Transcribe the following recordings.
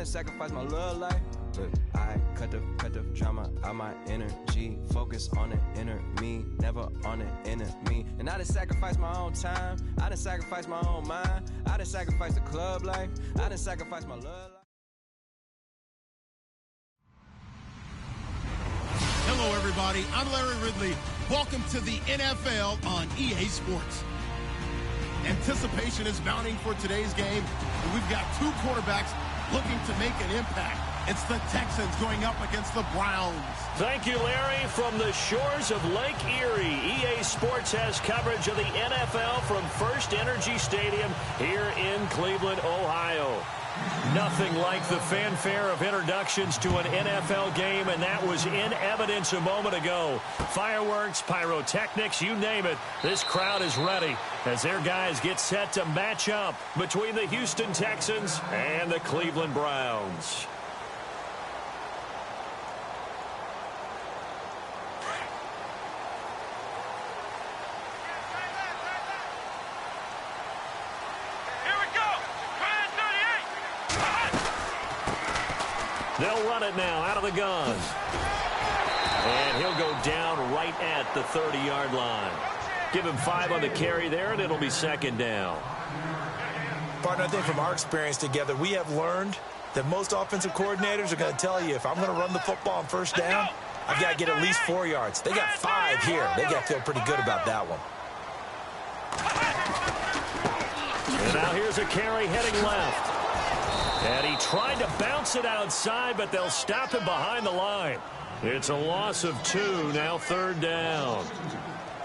done sacrificed my love life. But I cut the drama out my energy. Focus on the inner me, never on the enemy. And I done sacrificed my own time. I done sacrificed my own mind. I done sacrificed the club life. I done sacrificed my love life. Hello, everybody. I'm Larry Ridley. Welcome to the NFL on EA Sports. Anticipation is mounting for today's game, and we've got two quarterbacks looking to make an impact. It's the Texans going up against the Browns. Thank you, Larry. From the shores of Lake Erie, EA Sports has coverage of the NFL from First Energy Stadium here in Cleveland, Ohio. Nothing like the fanfare of introductions to an NFL game, and that was in evidence a moment ago. Fireworks, pyrotechnics, you name it. This crowd is ready as their guys get set to match up between the Houston Texans and the Cleveland Browns. They'll run it now out of the gun. And he'll go down right at the 30-yard line. Give him 5 on the carry there, and it'll be second down. Partner, I think from our experience together, we have learned that most offensive coordinators are going to tell you, if I'm going to run the football on first down, I've got to get at least 4 yards. They got 5 here. They got to feel pretty good about that one. And now here's a carry heading left. And he tried to bounce it outside, but they'll stop him behind the line. It's a loss of 2, now third down.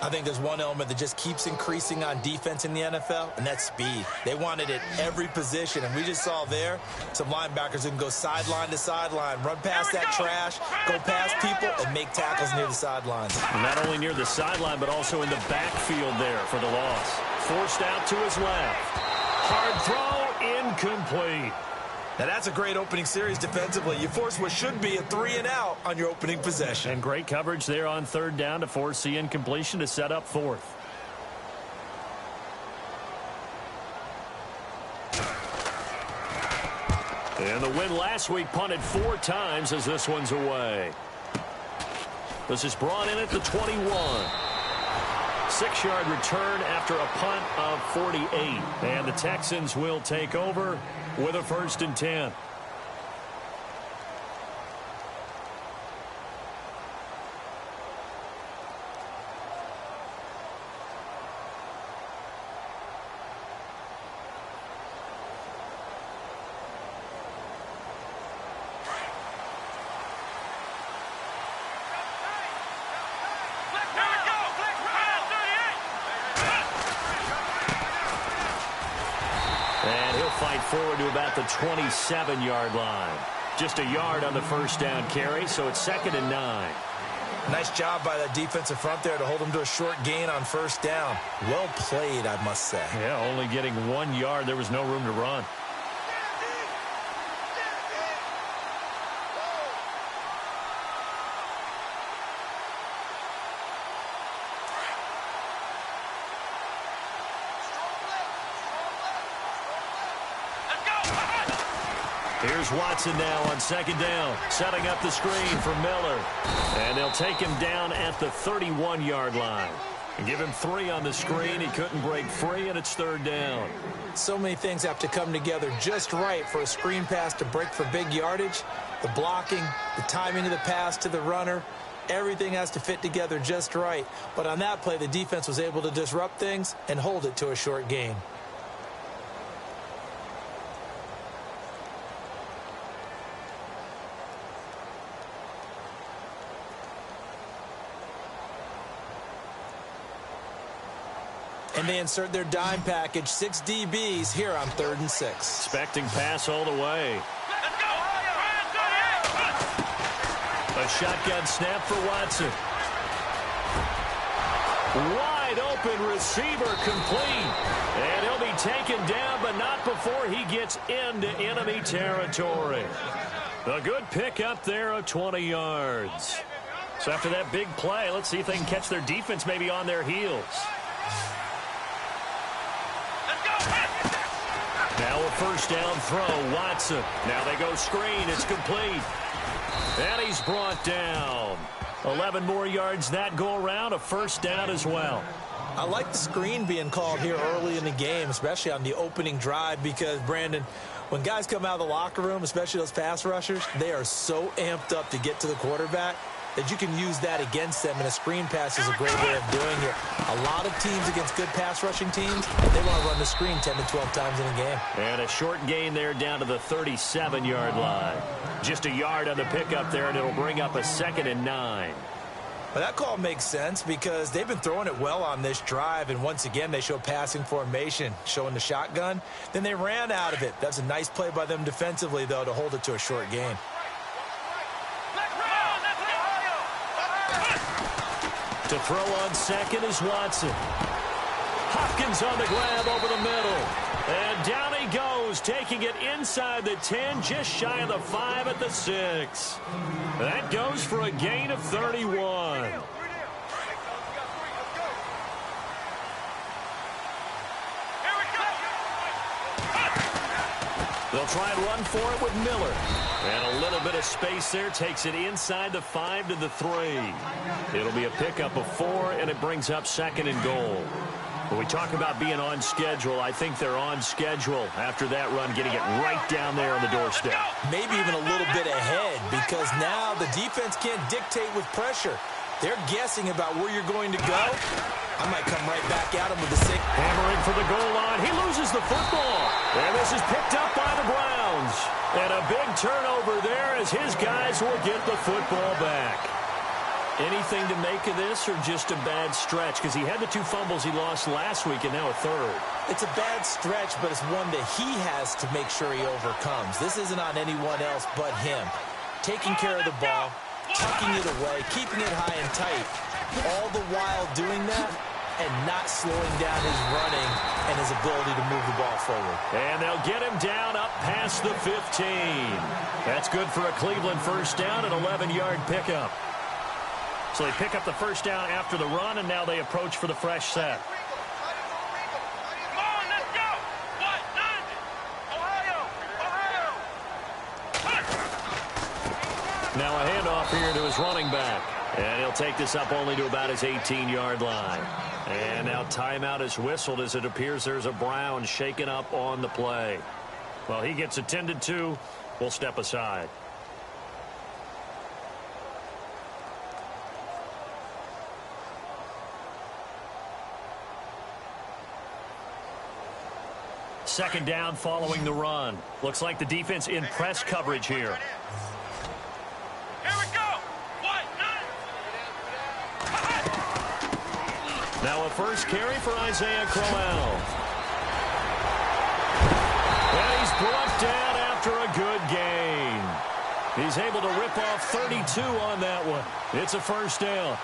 I think there's one element that just keeps increasing on defense in the NFL, and that's speed. They want it at every position, and we just saw there some linebackers who can go sideline to sideline, run past that trash, go past people, and make tackles near the sidelines. Not only near the sideline, but also in the backfield there for the loss. Forced out to his left. Hard throw, incomplete. Now, that's a great opening series defensively. You force what should be a 3-and-out on your opening possession. And great coverage there on third down to force the incompletion to set up fourth. And the win last week punted 4 times as this one's away. This is brought in at the 21. 6-yard return after a punt of 48. And the Texans will take over with a 1st and 10. Fight forward to about the 27-yard line. Just a yard on the first down carry, so it's 2nd and 9. Nice job by that defensive front there to hold them to a short gain on first down. Well played, I must say. Yeah, only getting 1 yard. There was no room to run. Here's Watson now on 2nd down, setting up the screen for Miller. And they'll take him down at the 31-yard line. And give him 3 on the screen. He couldn't break free, and it's 3rd down. So many things have to come together just right for a screen pass to break for big yardage. The blocking, the timing of the pass to the runner, everything has to fit together just right. But on that play, the defense was able to disrupt things and hold it to a short gain. And they insert their dime package, 6 DBs here on 3rd and 6. Expecting pass all the way. A shotgun snap for Watson. Wide open receiver complete. And he'll be taken down, but not before he gets into enemy territory. A good pickup there of 20 yards. So after that big play, let's see if they can catch their defense maybe on their heels. Now a first down throw. Watson. Now they go screen. It's complete. And he's brought down. 11 more yards that go around. A first down as well. I like the screen being called here early in the game, especially on the opening drive, because, Brandon, when guys come out of the locker room, especially those pass rushers, they are so amped up to get to the quarterback that you can use that against them, and a screen pass is a great way of doing it. A lot of teams against good pass rushing teams, they want to run the screen 10 to 12 times in a game. And a short gain there down to the 37-yard line. Just a yard on the pickup there, and it'll bring up a 2nd and 9. But that call makes sense because they've been throwing it well on this drive, and once again they show passing formation, showing the shotgun. Then they ran out of it. That's a nice play by them defensively, though, to hold it to a short gain. To throw on second is Watson. Hopkins on the grab over the middle. And down he goes, taking it inside the 10, just shy of the 5 at the 6. That goes for a gain of 31. They'll try and run for it with Miller. And a little bit of space there takes it inside the 5 to the 3. It'll be a pickup of 4, and it brings up 2nd and goal. When we talk about being on schedule, I think they're on schedule after that run, getting it right down there on the doorstep. Maybe even a little bit ahead, because now the defense can't dictate with pressure. They're guessing about where you're going to go. I might come right back at him with the 6. Hammering for the goal line. He loses the football. And this is picked up by the Browns. And a big turnover there as his guys will get the football back. Anything to make of this, or just a bad stretch? Because he had the 2 fumbles he lost last week and now a 3rd. It's a bad stretch, but it's one that he has to make sure he overcomes. This isn't on anyone else but him. Taking care of the ball, tucking it away, keeping it high and tight, all the while doing that and not slowing down his running and his ability to move the ball forward. And they'll get him down up past the 15. That's good for a Cleveland first down, an 11-yard pickup. So they pick up the first down after the run, and now they approach for the fresh set. Now a handoff here to his running back. And he'll take this up only to about his 18-yard line. And now timeout is whistled as it appears there's a Brown shaken up on the play. Well, he gets attended to. We'll step aside. Second down following the run. Looks like the defense in press coverage here. Now a first carry for Isaiah Crowell. And he's brought down after a good gain. He's able to rip off 32 on that one. It's a first down.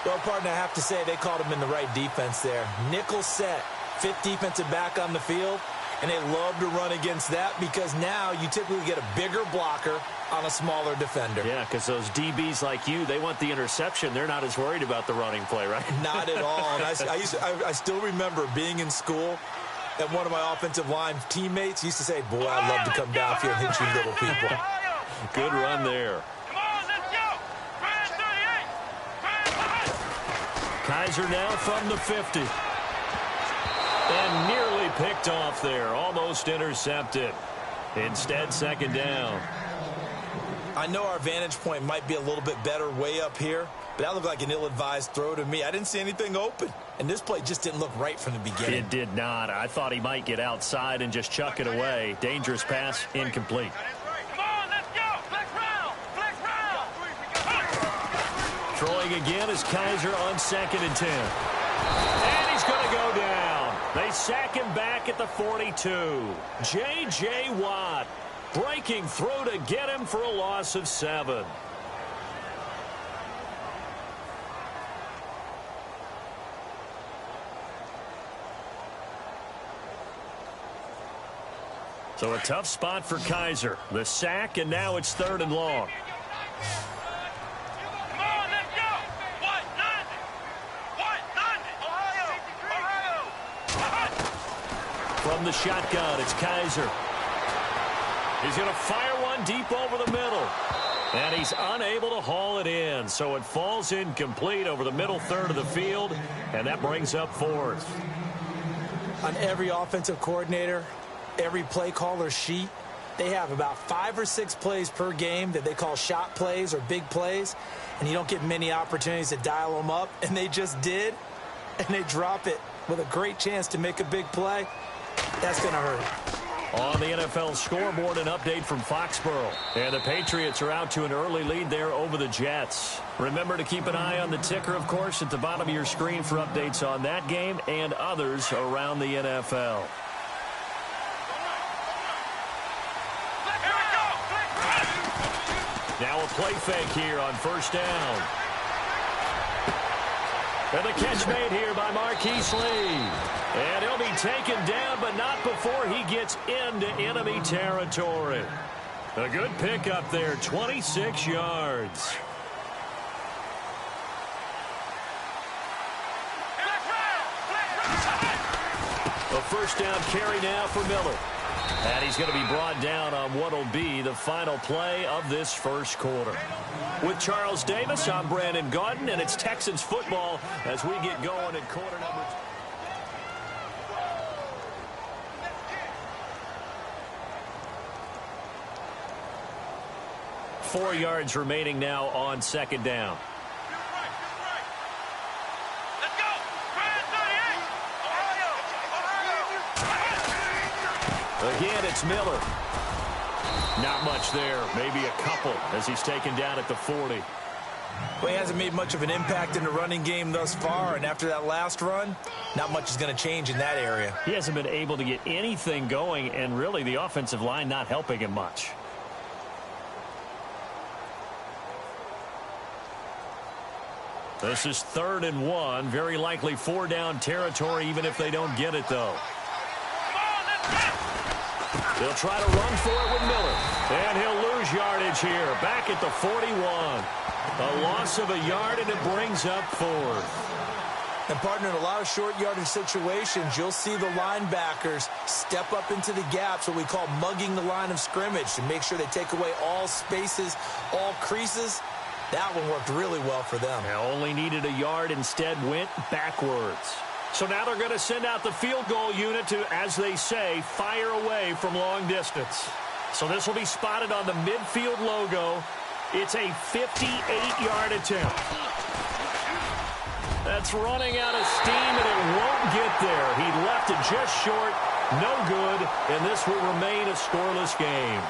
Well, partner, I have to say they called him in the right defense there. Nickel set, 5th defensive back on the field. And they love to run against that because now you typically get a bigger blocker on a smaller defender. Yeah, because those DBs like you, they want the interception. They're not as worried about the running play, right? Not at all. And I still remember being in school, and one of my offensive line teammates used to say, boy, I love to come downfield and hit you little people. Good run there. Kaiser now from the 50. And nearly picked off there. Almost intercepted. Instead, second down. I know our vantage point might be a little bit better way up here, but that looked like an ill-advised throw to me. I didn't see anything open. And this play just didn't look right from the beginning. It did not. I thought he might get outside and just chuck it away. Dangerous pass, incomplete. Throwing again is Kaiser on 2nd and 10. And he's going to go down. They sack him back at the 42. J.J. Watt breaking through to get him for a loss of 7. So a tough spot for Kaiser. The sack, and now it's 3rd and long. From the shotgun, it's Kaiser. He's going to fire one deep over the middle. And he's unable to haul it in. So it falls incomplete over the middle third of the field. And that brings up fourth. On every offensive coordinator, every play caller sheet, they have about 5 or 6 plays per game that they call shot plays or big plays. And you don't get many opportunities to dial them up. And they just did. And they drop it with a great chance to make a big play. That's going to hurt. On the NFL scoreboard, an update from Foxborough. And the Patriots are out to an early lead there over the Jets. Remember to keep an eye on the ticker, of course, at the bottom of your screen for updates on that game and others around the NFL. Now a play fake here on first down. And the catch made here by Marquise Lee. And he'll be taken down, but not before he gets into enemy territory. A good pickup there, 26 yards. A first down carry now for Miller. And he's going to be brought down on what will be the final play of this first quarter. With Charles Davis, I'm Brandon Gaudin, and it's Texans football as we get going at quarter number 2. Four yards remaining now on second down. Again, it's Miller. Not much there. Maybe a couple as he's taken down at the 40. Well, he hasn't made much of an impact in the running game thus far, and after that last run, not much is going to change in that area. He hasn't been able to get anything going, and really the offensive line not helping him much. This is 3rd and 1. Very likely 4-down territory, even if they don't get it, though. They'll try to run for it with Miller. And he'll lose yardage here. Back at the 41. A loss of a yard, and it brings up 4th. And, partner, in a lot of short yardage situations, you'll see the linebackers step up into the gaps, what we call mugging the line of scrimmage, to make sure they take away all spaces, all creases. That one worked really well for them. They only needed a yard, instead went backwards. So now they're going to send out the field goal unit to, as they say, fire away from long distance. So this will be spotted on the midfield logo. It's a 58-yard attempt. That's running out of steam, and it won't get there. He left it just short, no good, and this will remain a scoreless game.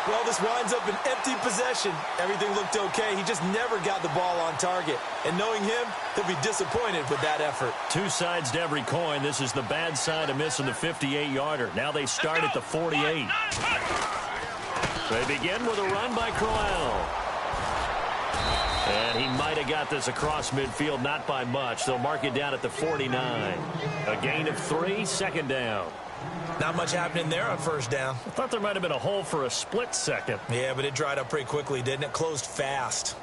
Well, this winds up an empty possession. Everything looked okay. He just never got the ball on target. And knowing him, he'll be disappointed with that effort. Two sides to every coin. This is the bad side of missing the 58-yarder. Now they start at the 48. They begin with a run by Crowell. And he might have got this across midfield, not by much. They'll mark it down at the 49. A gain of 3, second down. Not much happening there on first down. I thought there might have been a hole for a split second. Yeah, but it dried up pretty quickly, didn't it? Closed fast.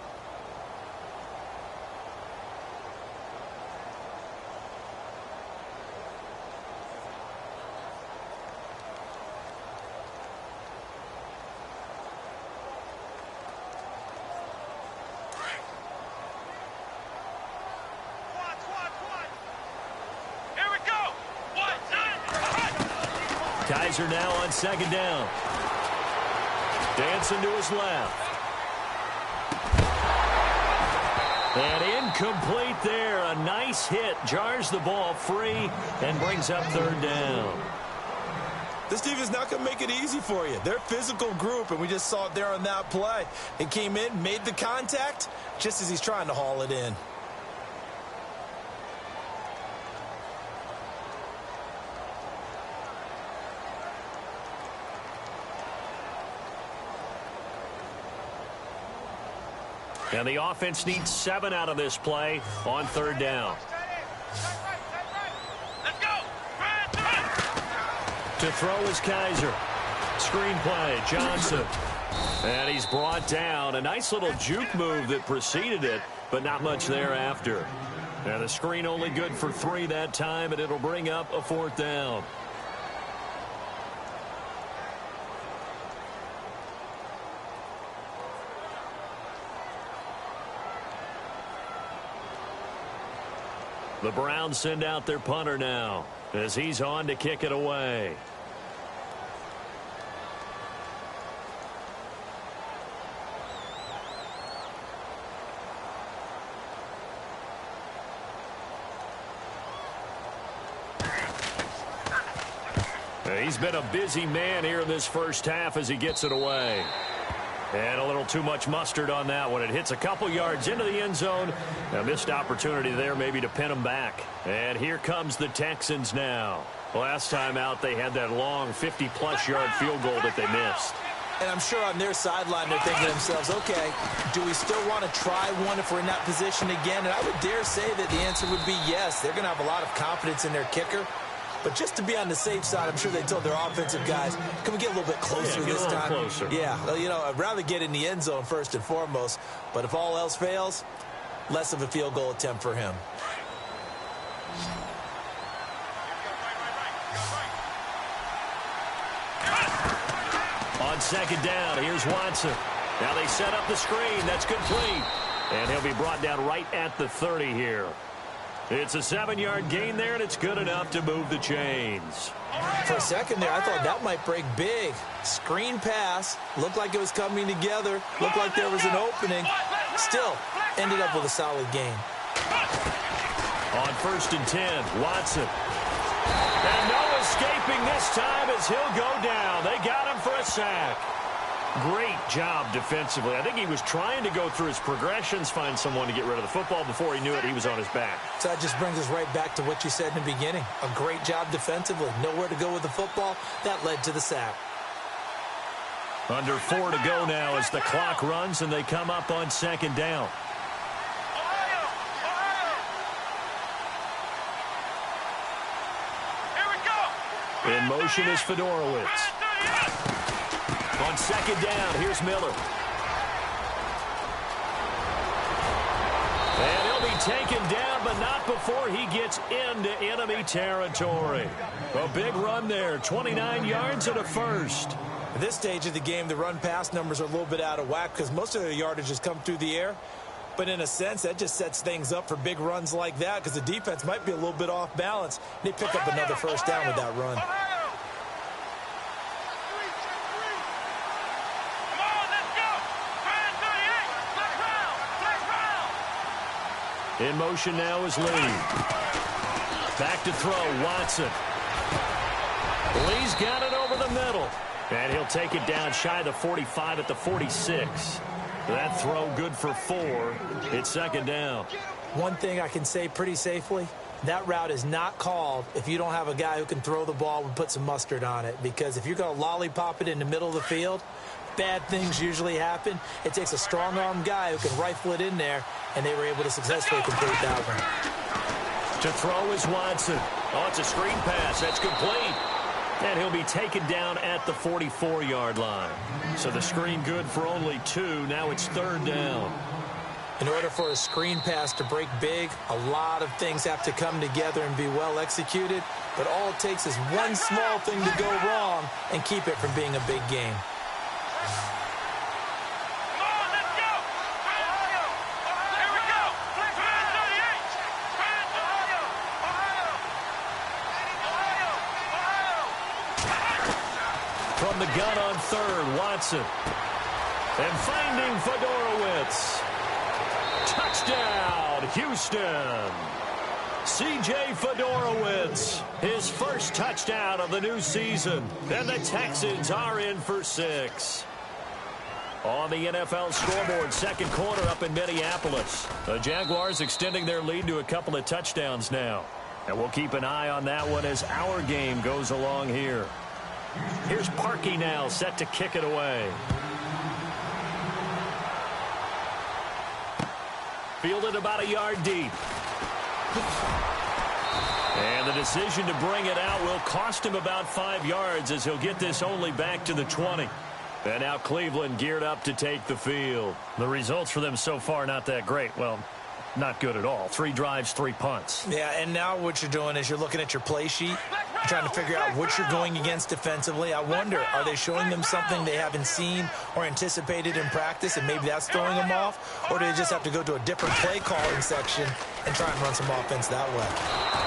Kaiser now on second down. Dancing to his left. And incomplete there. A nice hit. Jars the ball free and brings up third down. This team is not going to make it easy for you. They're a physical group, and we just saw it there on that play. It came in, made the contact, just as he's trying to haul it in. And the offense needs 7 out of this play on third down. Let's go. To throw is Kaiser. Screen play, Johnson. And he's brought down. A nice little juke move that preceded it, but not much thereafter. And the screen only good for 3 that time, and it'll bring up a fourth down. The Browns send out their punter now as he's on to kick it away. He's been a busy man here in this first half as he gets it away. And a little too much mustard on that one. It hits a couple yards into the end zone. A missed opportunity there maybe to pin him back. And here comes the Texans now. Last time out they had that long 50-plus yard field goal that they missed. And I'm sure on their sideline they're thinking to themselves, okay, do we still want to try one if we're in that position again? And I would dare say that the answer would be yes. They're going to have a lot of confidence in their kicker. But just to be on the safe side, I'm sure they told their offensive guys, can we get a little bit closer this time? Closer. Yeah, you know, I'd rather get in the end zone first and foremost. But if all else fails, less of a field goal attempt for him. On second down, here's Watson. Now they set up the screen. That's complete. And he'll be brought down right at the 30 here. It's a 7-yard gain there, and it's good enough to move the chains. For a second there, I thought that might break big. Screen pass. Looked like it was coming together. Looked like there was an opening. Still, ended up with a solid gain. On 1st and 10, Watson. And no escaping this time as he'll go down. They got him for a sack. Great job defensively. I think he was trying to go through his progressions, find someone to get rid of the football. Before he knew it, he was on his back. So that just brings us right back to what you said in the beginning. A great job defensively. Nowhere to go with the football. That led to the sack. Under 4 to go now as the clock runs and they come up on second down. In motion is Fedorowicz. On second down, here's Miller. And he'll be taken down, but not before he gets into enemy territory. A big run there, 29 yards and a first. At this stage of the game, the run-pass numbers are a little bit out of whack because most of their yardage has come through the air. But in a sense, that just sets things up for big runs like that because the defense might be a little bit off balance. They pick up another first down with that run. In motion now is Lee. Back to throw, Watson. Lee's got it over the middle. And he'll take it down shy of the 45 at the 46. That throw good for 4. It's second down. One thing I can say pretty safely, that route is not called if you don't have a guy who can throw the ball and put some mustard on it. Because if you're going to lollipop it in the middle of the field, bad things usually happen. It takes a strong-arm guy who can rifle it in there, and they were able to successfully complete that one. To throw is Watson. Oh, it's a screen pass. That's complete. And he'll be taken down at the 44-yard line. So the screen good for only 2. Now it's third down. In order for a screen pass to break big, a lot of things have to come together and be well executed. But all it takes is one small thing to go wrong and keep it from being a big game. From the gun on third, Watson. And finding Fedorowicz. Touchdown, Houston. C.J. Fedorowicz, his first touchdown of the new season. And the Texans are in for 6. On the NFL scoreboard, second quarter up in Minneapolis. The Jaguars extending their lead to a couple of touchdowns now. And we'll keep an eye on that one as our game goes along here. Here's Parkey now, set to kick it away. Fielded about a yard deep. And the decision to bring it out will cost him about 5 yards as he'll get this only back to the 20. And now Cleveland geared up to take the field. The results for them so far not that great. Well, not good at all. 3 drives, 3 punts. Yeah, and now what you're doing is you're looking at your play sheet, trying to figure out what you're going against defensively. I wonder, are they showing them something they haven't seen or anticipated in practice, and maybe that's throwing them off? Or do they just have to go to a different play calling section and try and run some offense that way?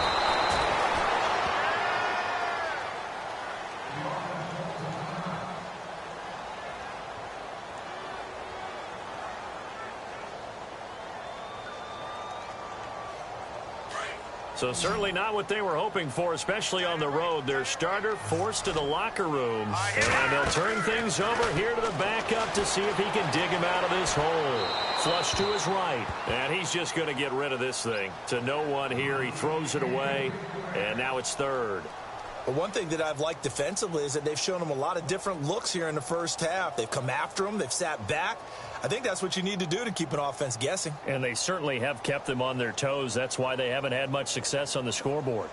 So certainly not what they were hoping for, especially on the road. Their starter forced to the locker room, and they'll turn things over here to the backup to see if he can dig him out of this hole. Flush to his right, and he's just going to get rid of this thing. To no one here, he throws it away, and now it's third. But one thing that I've liked defensively is that they've shown him a lot of different looks here in the first half. They've come after him. They've sat back. I think that's what you need to do to keep an offense guessing. And they certainly have kept them on their toes. That's why they haven't had much success on the scoreboard.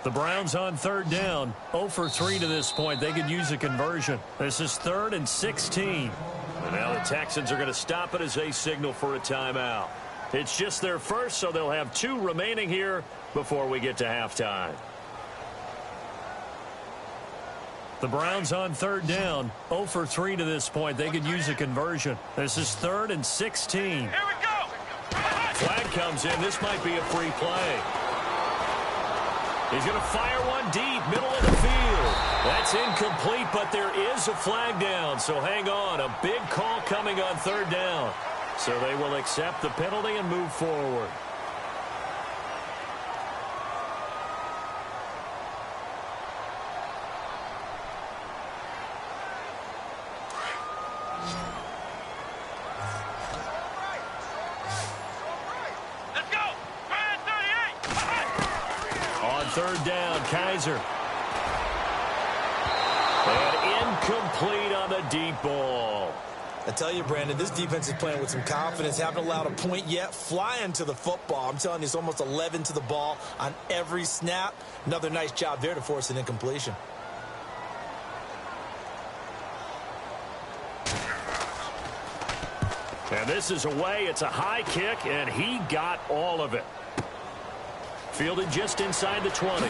The Browns on third down. 0 for 3 to this point. They could use a conversion. This is 3rd and 16. And now the Texans are going to stop it as they signal for a timeout. It's just their first, so they'll have 2 remaining here before we get to halftime. The Browns on third down. 0 for 3 to this point. They could use a conversion. This is 3rd and 16. Here we go. Flag comes in. This might be a free play. He's going to fire one deep, middle of the field. That's incomplete, but there is a flag down. So hang on. A big call coming on third down. So they will accept the penalty and move forward. Third down, Kaiser. And incomplete on the deep ball. I tell you, Brandon, this defense is playing with some confidence. Haven't allowed a point yet. Flying to the football. I'm telling you, it's almost 11 to the ball on every snap. Another nice job there to force an incompletion. And this is away. It's a high kick, and he got all of it. Fielded just inside the 20.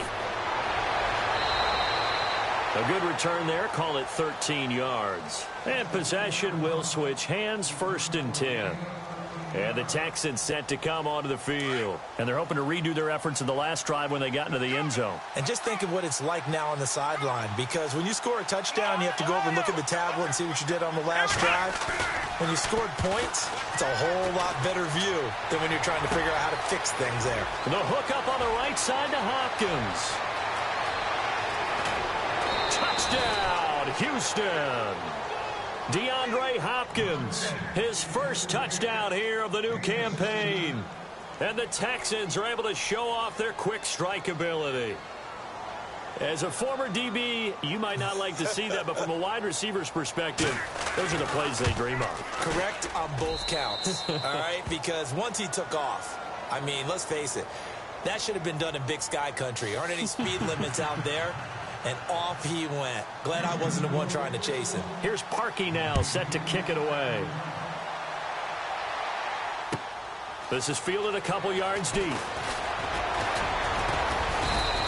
A good return there. Call it 13 yards. And possession will switch hands, 1st and 10. And the Texans set to come onto the field. And they're hoping to redo their efforts in the last drive when they got into the end zone. And just think of what it's like now on the sideline. Because when you score a touchdown, you have to go over and look at the tablet and see what you did on the last drive. When you scored points, it's a whole lot better view than when you're trying to figure out how to fix things there. The hook up on the right side to Hopkins. Touchdown, Houston. DeAndre Hopkins, his first touchdown here of the new campaign. And the Texans are able to show off their quick strike ability. As a former DB, you might not like to see that, but from a wide receiver's perspective, those are the plays they dream of. Correct on both counts, all right? Because once he took off, I mean, let's face it, that should have been done in Big Sky Country. Aren't any speed limits out there? And off he went. Glad I wasn't the one trying to chase him. Here's Parkey now, set to kick it away. This is fielded a couple yards deep.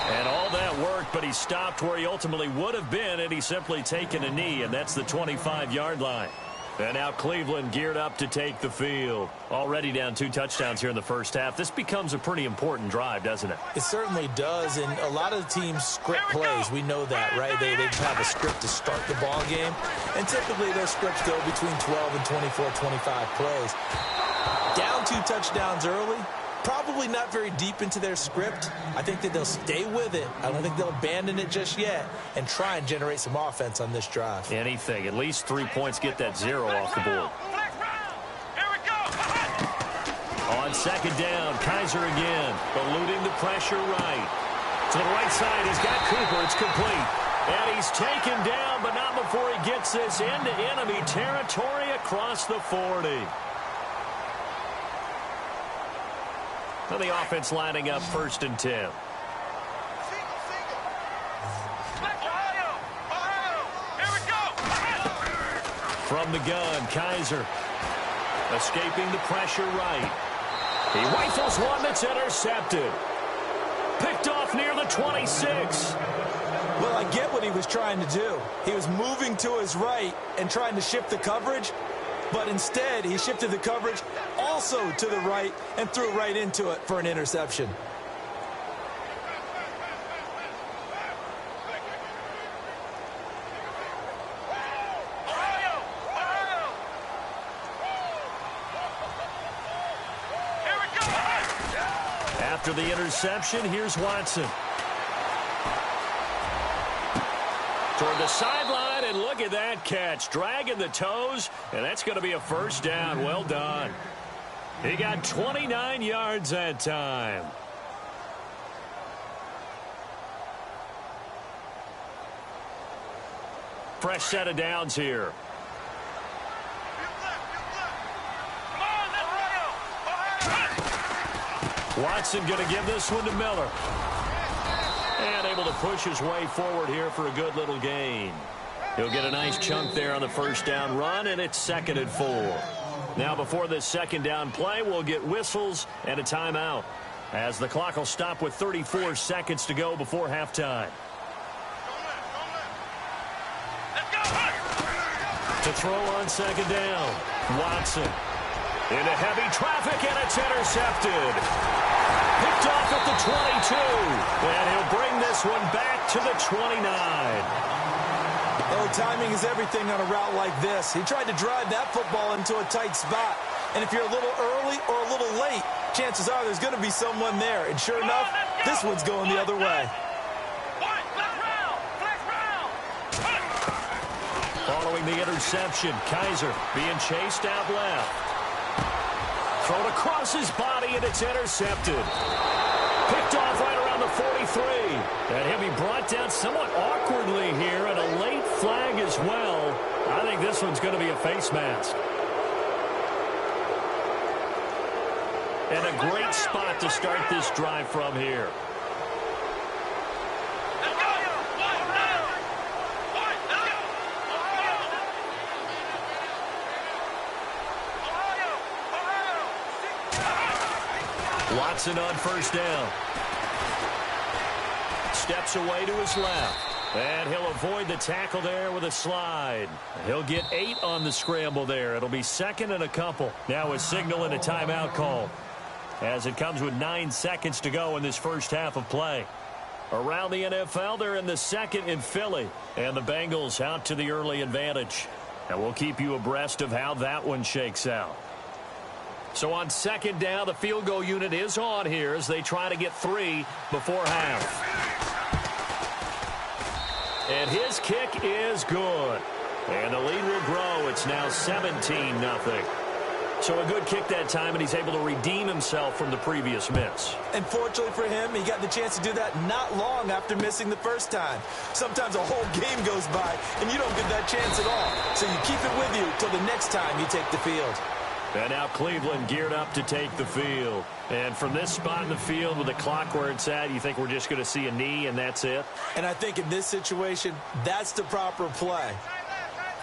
And all that worked, but he stopped where he ultimately would have been had he simply taken a knee, and that's the 25-yard line. And now Cleveland geared up to take the field. Already down 2 touchdowns here in the first half. This becomes a pretty important drive, doesn't it? It certainly does, and a lot of the teams script plays. We know that, right? They have a script to start the ball game, and typically their scripts go between 12 and 24, 25 plays. Down 2 touchdowns early, probably not very deep into their script. I think that they'll stay with it. I don't think they'll abandon it just yet and try and generate some offense on this drive. Anything. At least 3 points, get that 0 off the board. On second down, Kaiser again, eluding the pressure right. To the right side, he's got Cooper. It's complete. And he's taken down, but not before he gets this into enemy territory across the 40. Well, the offense lining up 1st and 10. From the gun, Kaiser. Escaping the pressure right. He rifles one that's intercepted. Picked off near the 26. Well, I get what he was trying to do. He was moving to his right and trying to shift the coverage, but instead he shifted the coverage also to the right and threw right into it for an interception. After the interception, here's Watson. Toward the sideline, and look at that catch. Dragging the toes, and that's going to be a first down. Well done. He got 29 yards that time. Fresh set of downs here. Watson going to give this one to Miller. And able to push his way forward here for a good little gain. He'll get a nice chunk there on the first down run, and it's 2nd and 4. Now before this second down play, we'll get whistles and a timeout, as the clock will stop with 34 seconds to go before halftime. To throw on second down, Watson. Into heavy traffic, and it's intercepted. Picked off at the 22. And he'll bring this one back to the 29. Oh, timing is everything on a route like this. He tried to drive that football into a tight spot. And if you're a little early or a little late, chances are there's going to be someone there. And sure enough, this one's going the other way. Following the interception, Kaiser being chased out left. Thrown across his body, and it's intercepted. Picked off right around the 43. And he'll be brought down somewhat awkwardly here, and a late flag as well. I think this one's going to be a face mask. And a great spot to start this drive from here. Watson on first down. Steps away to his left. And he'll avoid the tackle there with a slide. He'll get 8 on the scramble there. It'll be 2nd and a couple. Now a signal and a timeout call, as it comes with 9 seconds to go in this first half of play. Around the NFL, they're in the 2nd in Philly. And the Bengals out to the early advantage. And we'll keep you abreast of how that one shakes out. So on second down, the field goal unit is on here as they try to get 3 before half. And his kick is good. And the lead will grow. It's now 17-0. So a good kick that time, and he's able to redeem himself from the previous miss. And fortunately for him, he got the chance to do that not long after missing the first time. Sometimes a whole game goes by, and you don't get that chance at all. So you keep it with you till the next time you take the field. And now Cleveland geared up to take the field. And from this spot in the field with the clock where it's at, you think we're just going to see a knee and that's it? And I think in this situation, that's the proper play.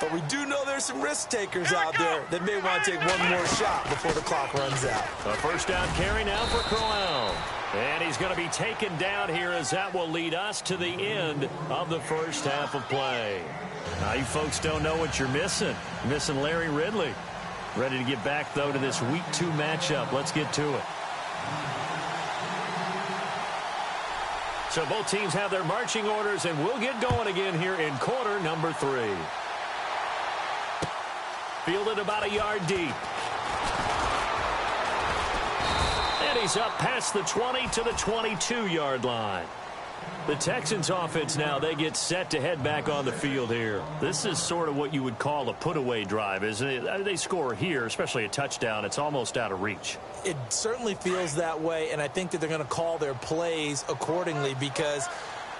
But we do know there's some risk takers out there that may want to take one more shot before the clock runs out. A first down carry now for Crowell. And he's going to be taken down here, as that will lead us to the end of the first half of play. Now, you folks don't know what you're missing. You're missing Larry Ridley. Ready to get back, though, to this Week 2 matchup. Let's get to it. So both teams have their marching orders, and we'll get going again here in quarter number 3. Fielded about a yard deep. And he's up past the 20 to the 22-yard line. The Texans offense now, they get set to head back on the field here. This is sort of what you would call a put-away drive, isn't it? They score here, especially a touchdown. It's almost out of reach. It certainly feels that way, and I think that they're going to call their plays accordingly, because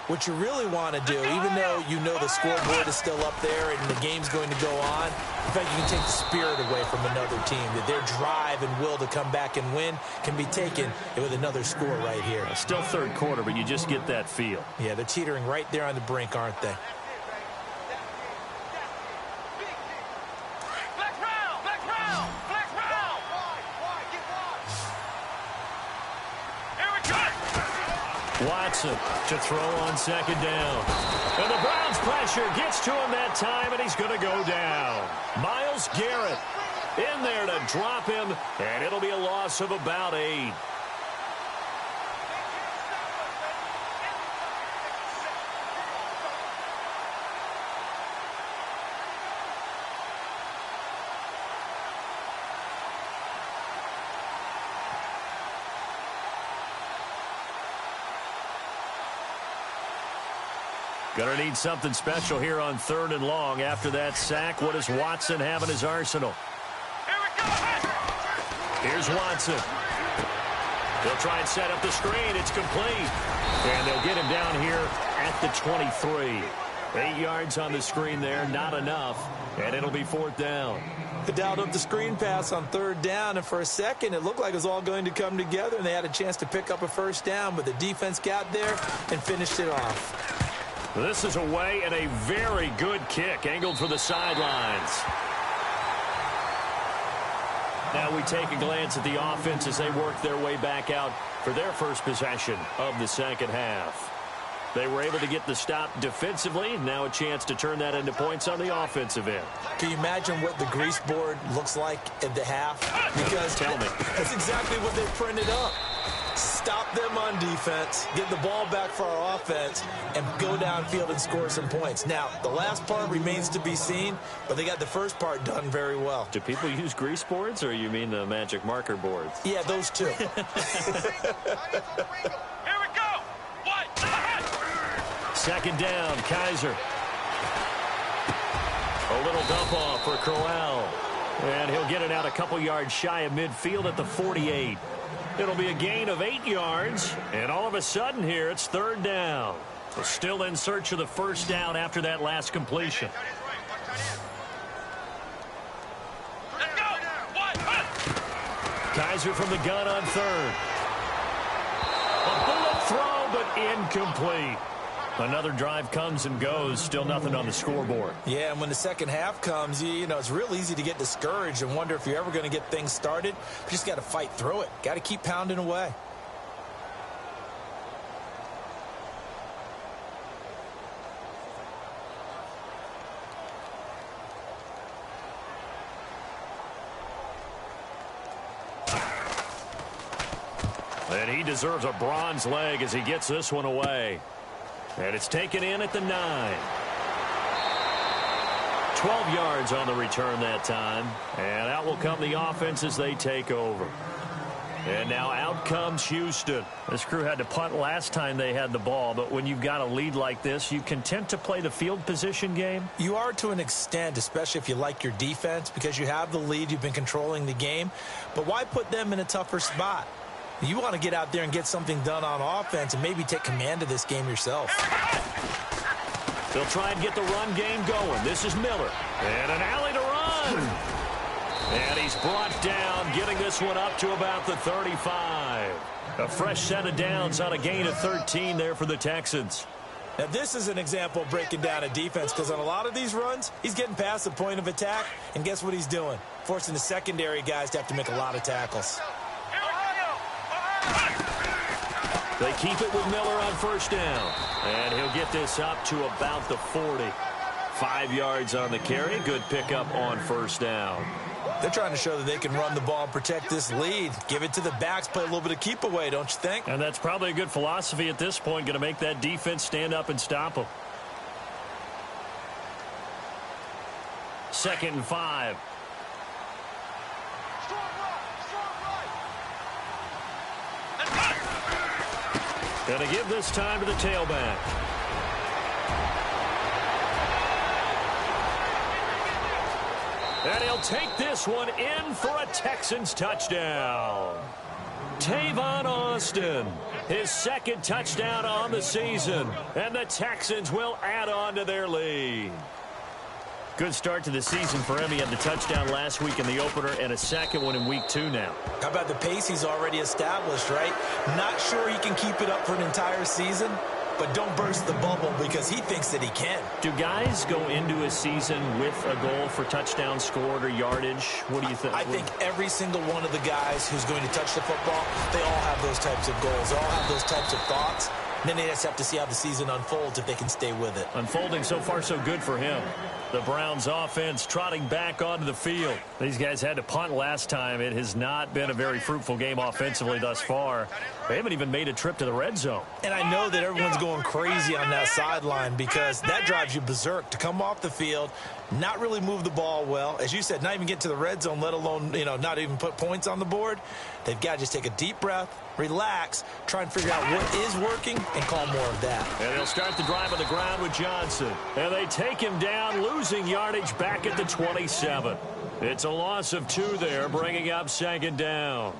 what you really want to do, even though you know the scoreboard is still up there and the game's going to go on, in fact, you can take the spirit away from another team, that their drive and will to come back and win can be taken with another score right here. Still third quarter, but you just get that feel. Yeah, they're teetering right there on the brink, aren't they? Watson to throw on second down. And the Browns' pressure gets to him that time, and he's going to go down. Myles Garrett in there to drop him, and it'll be a loss of about 8. Going to need something special here on 3rd and long. After that sack, what does Watson have in his arsenal? Here's Watson. They'll try and set up the screen. It's complete. And they'll get him down here at the 23. 8 yards on the screen there, not enough. And it'll be 4th down. The dialed up the screen pass on 3rd down, and for a second it looked like it was all going to come together, and they had a chance to pick up a 1st down, but the defense got there and finished it off. This is away and a very good kick, angled for the sidelines. Now we take a glance at the offense as they work their way back out for their first possession of the second half. They were able to get the stop defensively. Now a chance to turn that into points on the offensive end. Can you imagine what the grease board looks like at the half? Because tell me. That's exactly what they printed up. Stop them on defense, get the ball back for our offense, and go downfield and score some points. Now, the last part remains to be seen, but they got the first part done very well. Do people use grease boards, or you mean the magic marker boards? Yeah, those two. Here we go. What? 2nd down, Kaiser. A little dump off for Corral. And he'll get it out a couple yards shy of midfield at the 48. It'll be a gain of 8 yards, and all of a sudden here, it's 3rd down. We're still in search of the 1st down after that last completion. Let's go. What? Kaiser from the gun on 3rd. A bullet throw, but incomplete. Another drive comes and goes, still nothing on the scoreboard. Yeah, and when the second half comes, you know, it's real easy to get discouraged and wonder if you're ever going to get things started. You just got to fight through it. Got to keep pounding away. And he deserves a bronze leg as he gets this one away. And it's taken in at the 9. 12 yards on the return that time. And out will come the offense as they take over. And now out comes Houston. This crew had to punt last time they had the ball, but when you've got a lead like this, you content to play the field position game? You are to an extent, especially if you like your defense, because you have the lead, you've been controlling the game. But why put them in a tougher spot? You want to get out there and get something done on offense and maybe take command of this game yourself. They'll try and get the run game going. This is Miller. And an alley to run. And he's brought down, getting this one up to about the 35. A fresh set of downs on a gain of 13 there for the Texans. Now, this is an example of breaking down a defense, because on a lot of these runs, he's getting past the point of attack, and guess what he's doing? Forcing the secondary guys to have to make a lot of tackles. They keep it with Miller on 1st down. And he'll get this up to about the 40. 5 yards on the carry. Good pickup on 1st down. They're trying to show that they can run the ball and protect this lead. Give it to the backs, play a little bit of keep away, don't you think? And that's probably a good philosophy at this point. Going to make that defense stand up and stop them. 2nd and 5. Going to give this time to the tailback. And he'll take this one in for a Texans touchdown. Tavon Austin, his 2nd touchdown on the season. And the Texans will add on to their lead. Good start to the season for him. He had the touchdown last week in the opener and a 2nd one in week 2 now. How about the pace he's already established, right? Not sure he can keep it up for an entire season, but don't burst the bubble because he thinks that he can. Do guys go into a season with a goal for touchdown scored or yardage? What do you think? I think every single one of the guys who's going to touch the football, they all have those types of goals. They all have those types of thoughts. Then they just have to see how the season unfolds if they can stay with it. Unfolding so far so good for him. The Browns offense trotting back onto the field. These guys had to punt last time. It has not been a very fruitful game offensively thus far. They haven't even made a trip to the red zone. And I know that everyone's going crazy on that sideline because that drives you berserk to come off the field, not really move the ball well. As you said, not even get to the red zone, let alone, not even put points on the board. They've got to just take a deep breath, relax, try and figure out what is working, and call more of that. And they'll start the drive on the ground with Johnson. And they take him down, losing yardage back at the 27. It's a loss of 2 there, bringing up second down.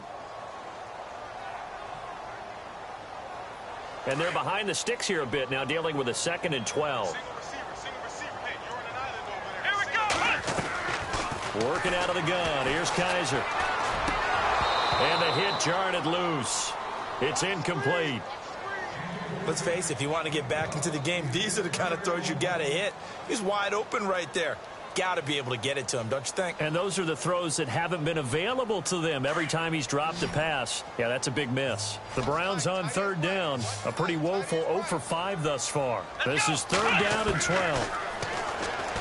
And they're behind the sticks here a bit now, dealing with a 2nd and 12. Here we go. Working out of the gun. Here's Kaiser. And the hit jarred it loose. It's incomplete. Let's face it, if you want to get back into the game, these are the kind of throws you got to hit. He's wide open right there. Got to be able to get it to him, don't you think? And those are the throws that haven't been available to them every time he's dropped a pass. Yeah, that's a big miss. The Browns on 3rd down. A pretty woeful 0 for 5 thus far. This is 3rd down and 12.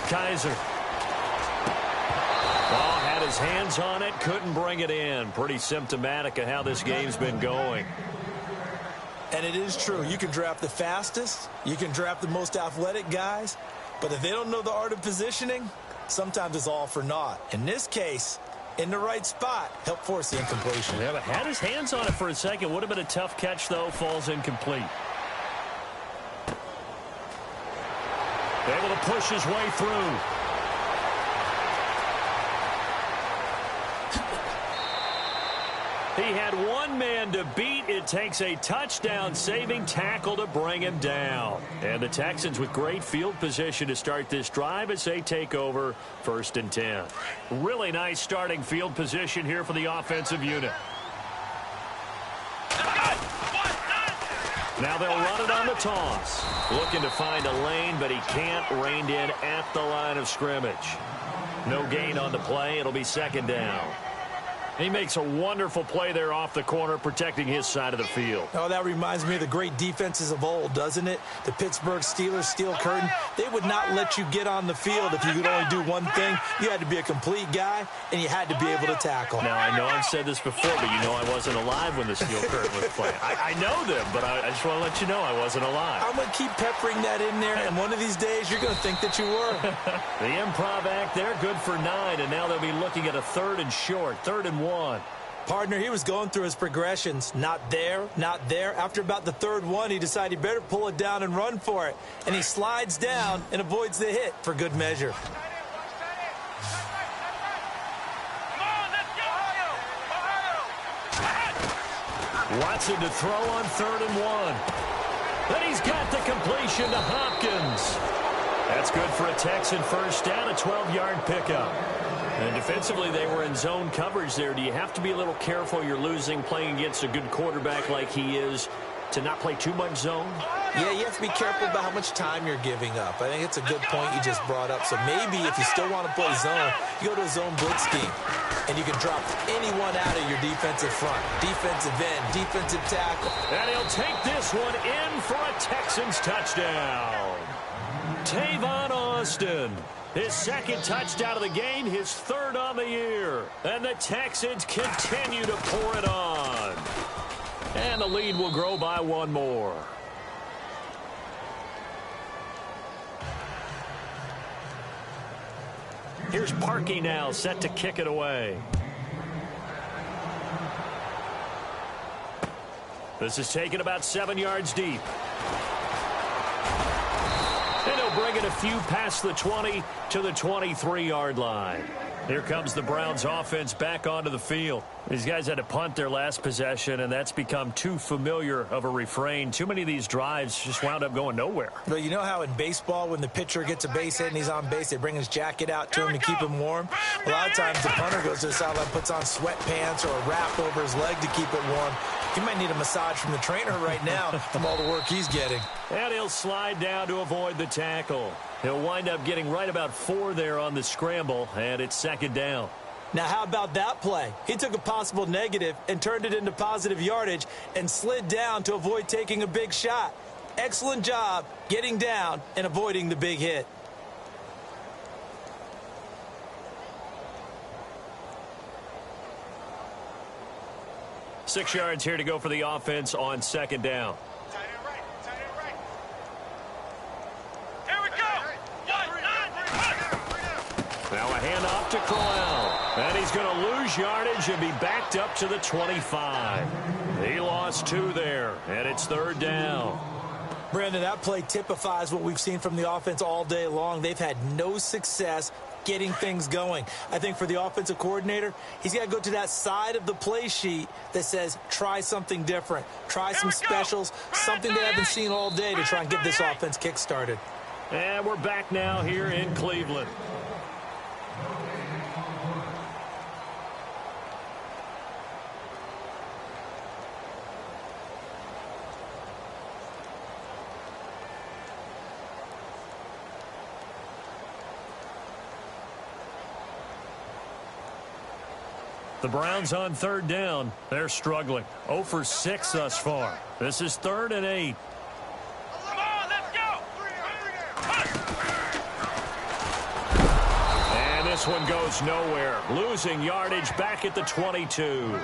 Kaiser. Oh, had his hands on it, couldn't bring it in. Pretty symptomatic of how this game's been going. And it is true. You can draft the fastest. You can draft the most athletic guys. But if they don't know the art of positioning, sometimes it's all for naught. In this case, in the right spot, help force the incompletion. Yeah, but had his hands on it for a second. Would have been a tough catch, though. Falls incomplete. Able to push his way through. He had one man to beat. It takes a touchdown-saving tackle to bring him down. And the Texans with great field position to start this drive as they take over 1st and 10. Really nice starting field position here for the offensive unit. Now they'll run it on the toss. Looking to find a lane, but he can't. Reined in at the line of scrimmage. No gain on the play. It'll be 2nd down. He makes a wonderful play there off the corner, protecting his side of the field. Oh, that reminds me of the great defenses of old, doesn't it? The Pittsburgh Steelers steel curtain. They would not let you get on the field if you could only do one thing. You had to be a complete guy, and you had to be able to tackle. Now, I know I've said this before, but you know I wasn't alive when the steel curtain was playing. I know them, but I just want to let you know I wasn't alive. I'm going to keep peppering that in there, and one of these days you're going to think that you were. The improv act there, good for 9, and now they'll be looking at a 3rd and short, 3rd and 1. Partner, he was going through his progressions. Not there, not there. After about the 3rd one, he decided he better pull it down and run for it. And he slides down and avoids the hit for good measure. Watson to throw on 3rd and 1. And he's got the completion to Hopkins. That's good for a Texan first down, a 12-yard pickup. And defensively, they were in zone coverage there. Do you have to be a little careful? You're losing, playing against a good quarterback like he is, to not play too much zone? Yeah, you have to be careful about how much time you're giving up. I think it's a good point you just brought up. So maybe if you still want to play zone, you go to a zone blitz scheme. And you can drop anyone out of your defensive front. Defensive end, defensive tackle. And he'll take this one in for a Texans touchdown. Tavon Austin. His 2nd touchdown of the game, his 3rd on the year. And the Texans continue to pour it on. And the lead will grow by 1 more. Here's Parkey now, set to kick it away. This is taken about 7 yards deep. And he'll bring it a few past the 20 to the 23-yard line. Here comes the Browns offense back onto the field. These guys had to punt their last possession, and that's become too familiar of a refrain. Too many of these drives just wound up going nowhere. Well, you know how in baseball, when the pitcher gets a base hit and he's on base, they bring his jacket out to him to keep him warm? A lot of times the punter goes to the sideline, puts on sweatpants or a wrap over his leg to keep it warm. He might need a massage from the trainer right now from all the work he's getting. And he'll slide down to avoid the tackle. He'll wind up getting right about 4 there on the scramble, and it's 2nd down. Now, how about that play? He took a possible negative and turned it into positive yardage and slid down to avoid taking a big shot. Excellent job getting down and avoiding the big hit. Six yards here to go for the offense on second down. Tight end right. Tight end right. Here we go. Now a handoff to Corral. And he's going to lose yardage and be backed up to the 25. He lost 2 there, and it's third down. Brandon, that play typifies what we've seen from the offense all day long. They've had no success getting things going. I think for the offensive coordinator, he's got to go to that side of the play sheet that says try something different. Try some specials, something they haven't seen all day to try and get this offense kick-started. And we're back now here in Cleveland. The Browns on third down. They're struggling. 0 for 6 thus far. This is 3rd and 8. Come on, let's go. And this one goes nowhere. Losing yardage back at the 22.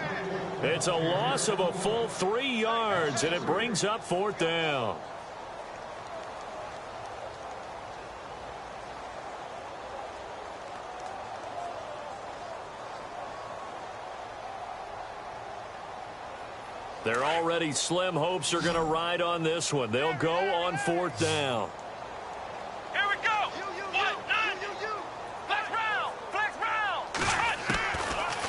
It's a loss of a full 3 yards, and it brings up 4th down. They're already slim hopes are going to ride on this one. They'll go on 4th down. Here we go. Flex round. Flex round.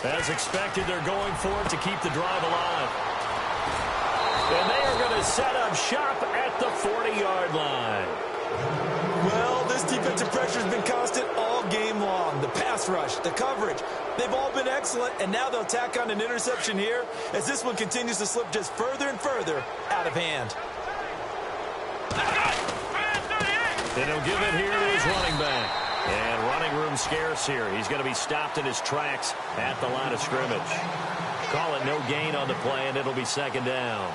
As expected, they're going for it to keep the drive alive. And they are going to set up shop at the 40-yard line. Well, this defensive pressure has been constant all game long. The pass rush, the coverage, they've all been excellent, and now they'll tack on an interception here as this one continues to slip just further and further out of hand. And he'll give it here to his running back. And running room scarce here. He's going to be stopped in his tracks at the line of scrimmage. Call it no gain on the play, and it'll be 2nd down.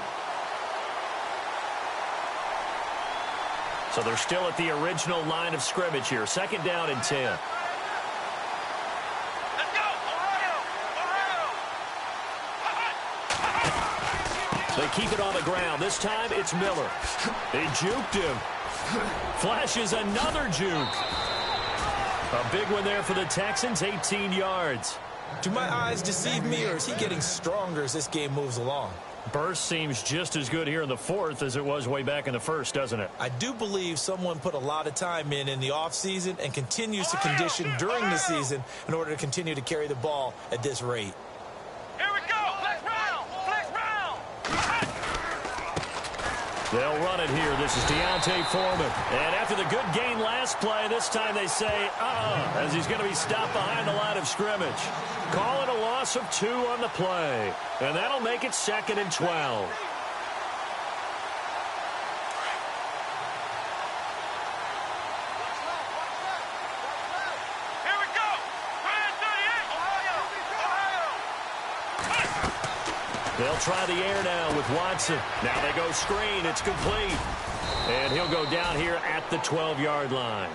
So they're still at the original line of scrimmage here. 2nd down and 10. Let's go. Ohio. They keep it on the ground. This time it's Miller. They juked him. Flashes another juke. A big one there for the Texans, 18 yards. Do my eyes deceive me, or is he getting stronger as this game moves along? Burst seems just as good here in the 4th as it was way back in the 1st, doesn't it? I do believe someone put a lot of time in the offseason and continues to condition during the season in order to continue to carry the ball at this rate. Here we go. Flex round. Flex round. They'll run it here. This is Deontay Foreman. And after the good gain last play, this time they say, as he's going to be stopped behind the line of scrimmage. Call it a loss of 2 on the play. And that'll make it 2nd and 12. Here we go. 38. Ohio. They'll try the air now with Watson. Now they go screen. It's complete. And he'll go down here at the 12-yard line.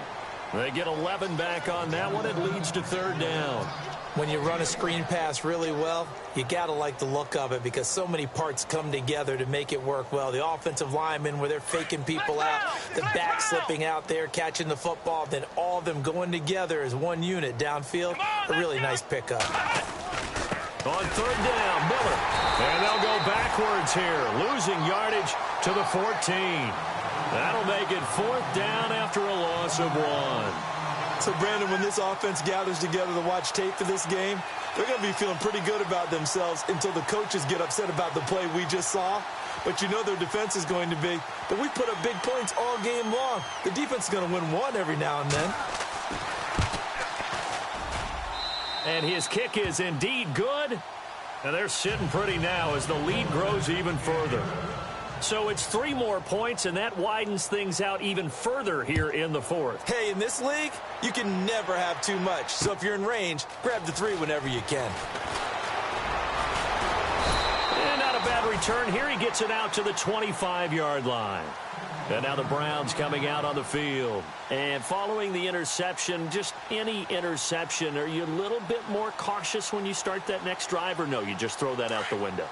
They get 11 back on that one. It leads to 3rd down. When you run a screen pass really well, you got to like the look of it because so many parts come together to make it work well. The offensive linemen where they're faking people out, the back slipping out there, catching the football, then all of them going together as one unit downfield. A really nice pickup. On 3rd down, Miller. And they'll go backwards here, losing yardage to the 14. That'll make it 4th down after a loss of 1. So, Brandon, when this offense gathers together to watch tape for this game, they're going to be feeling pretty good about themselves until the coaches get upset about the play we just saw. But you know their defense is going to be, but we put up big points all game long. The defense is going to win one every now and then. And his kick is indeed good. And they're sitting pretty now as the lead grows even further. So it's 3 more points, and that widens things out even further here in the 4th. Hey, in this league, you can never have too much. So if you're in range, grab the 3 whenever you can. And not a bad return here. He gets it out to the 25-yard line. And now the Browns coming out on the field. And following the interception, just any interception, are you a little bit more cautious when you start that next drive, or no, you just throw that out the window?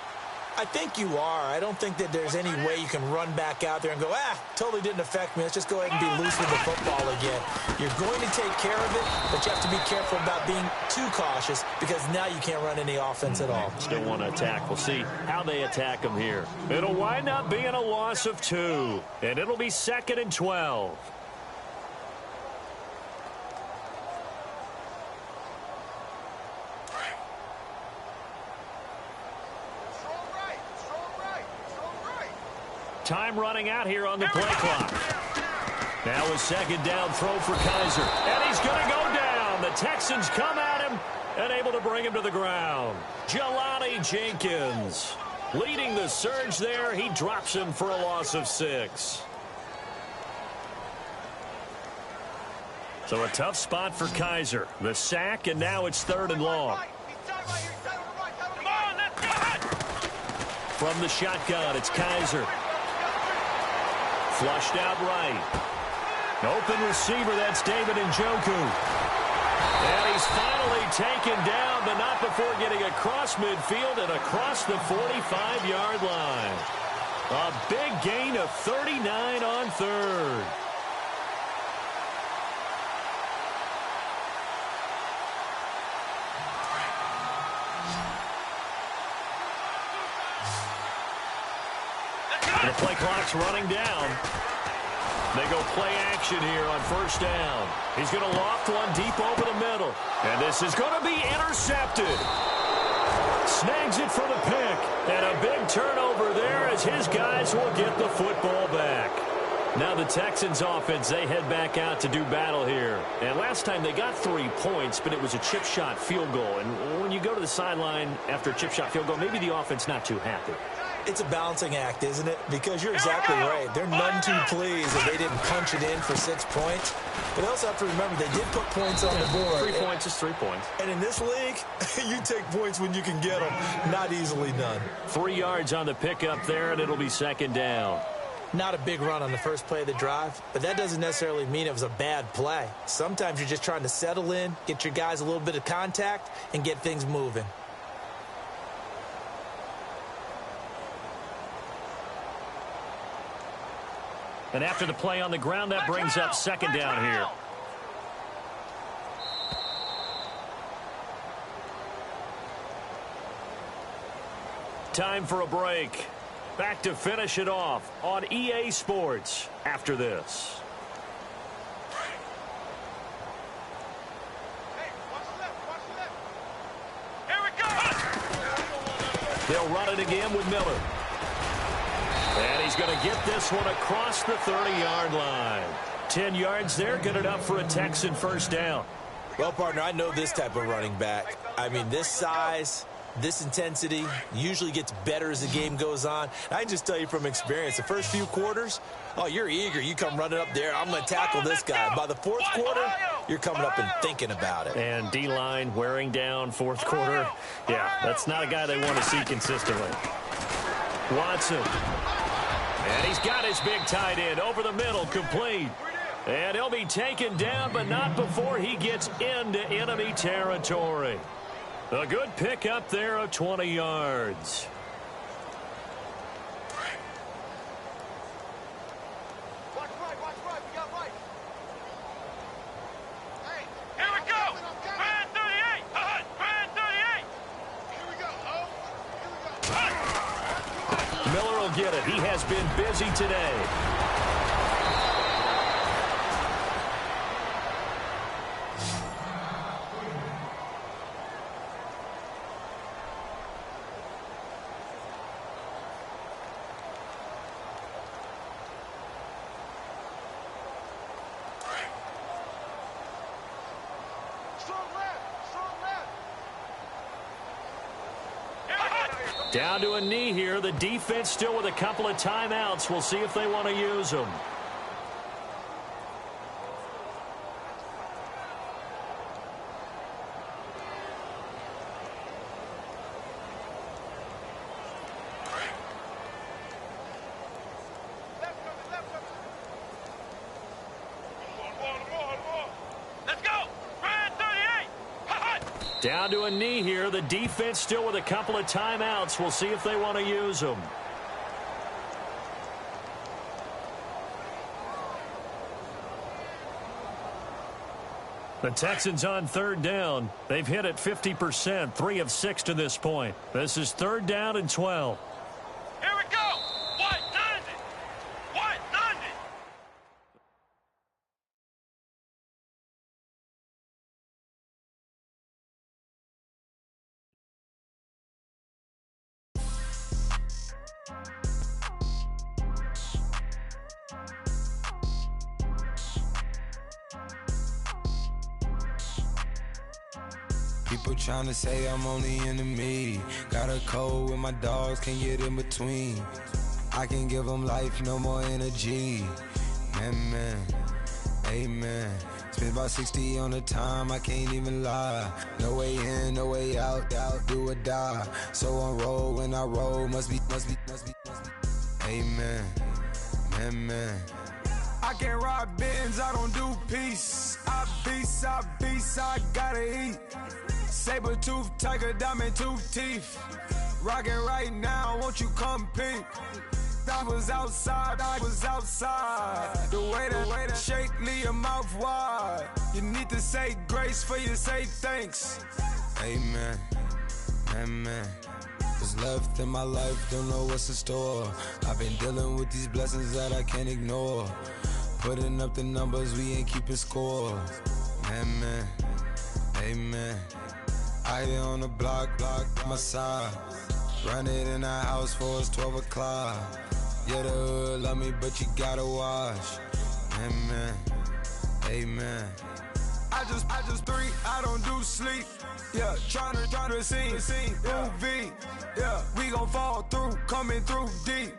I think you are. I don't think that there's any way you can run back out there and go, totally didn't affect me. Let's just go ahead and be loose with the football again. You're going to take care of it, but you have to be careful about being too cautious because now you can't run any offense at all. Still want to attack. We'll see how they attack them here. It'll wind up being a loss of 2, and it'll be 2nd and 12. Time running out here on the play clock. Now a 2nd down throw for Kaiser. And he's going to go down. The Texans come at him and able to bring him to the ground. Jelani Jenkins leading the surge there. He drops him for a loss of 6. So a tough spot for Kaiser. The sack, and now it's 3rd and long. From the shotgun, it's Kaiser. Flushed out right. Open receiver, that's David Njoku. And he's finally taken down, but not before getting across midfield and across the 45-yard line. A big gain of 39 on 3rd. The play clock's running down. They go play action here on 1st down. He's going to loft one deep over the middle. And this is going to be intercepted. Snags it for the pick. And a big turnover there as his guys will get the football back. Now the Texans offense, they head back out to do battle here. And last time they got 3 points, but it was a chip shot field goal. And when you go to the sideline after a chip shot field goal, maybe the offense not too happy. It's a balancing act, isn't it? Because you're exactly right. They're none too pleased that they didn't punch it in for 6 points. But they also have to remember they did put points on the board. 3 points is 3 points. And in this league, you take points when you can get them. Not easily done. 3 yards on the pickup there, and it'll be 2nd down. Not a big run on the first play of the drive, but that doesn't necessarily mean it was a bad play. Sometimes you're just trying to settle in, get your guys a little bit of contact, and get things moving. And after the play on the ground, that brings up 2nd down here. Time for a break. Back to finish it off on EA Sports after this. Here we go. They'll run it again with Miller. And he's going to get this one across the 30-yard line. 10 yards there, good enough for a Texan 1st down. Well, partner, I know this type of running back. I mean, this size, this intensity usually gets better as the game goes on. I can just tell you from experience, the first few quarters, oh, you're eager. You come running up there, I'm going to tackle this guy. By the 4th quarter, you're coming up and thinking about it. And D-line wearing down 4th quarter. Yeah, that's not a guy they want to see consistently. Watson. And he's got his big tight end over the middle, complete. And he'll be taken down, but not before he gets into enemy territory. A good pickup there of 20 yards. Watch right. We got right. Hey, here we go. Man 38. Man 38. Here we go. Here we go. Miller will get it. He has been busy today. Down to a knee here. The defense still with a couple of timeouts. We'll see if they want to use them. Down to a knee here. The defense still with a couple of timeouts. We'll see if they want to use them. The Texans on third down. They've hit it 50%, 3 of 6 to this point. This is 3rd down and 12. Here we go. What? Nothing. What? Nothing. People tryna say I'm only enemy. Got a code with my dogs, can't get in between. I can give them life, no more energy. Man, amen. Spent about 60 on the time, I can't even lie. No way in, no way out, do or die. So on roll, when I roll, must be. Amen, man. I can't ride Benz, I don't do peace. I beast, I gotta eat. Saber tooth, tiger, diamond tooth teeth. Rockin' right now, won't you come peep? I was outside. The way that shake, leave your mouth wide. You need to say grace for you say thanks. Amen, amen. What's left in my life, don't know what's in store. I've been dealing with these blessings that I can't ignore. Putting up the numbers, we ain't keeping score. Amen, amen. I here on the block, my side. Run it in the house for us 12 o'clock. Yeah, the hood love me, but you gotta watch. Amen, amen. I just 3, I don't do sleep. Yeah, tryna see UV. Yeah, we gon' fall through, coming through deep.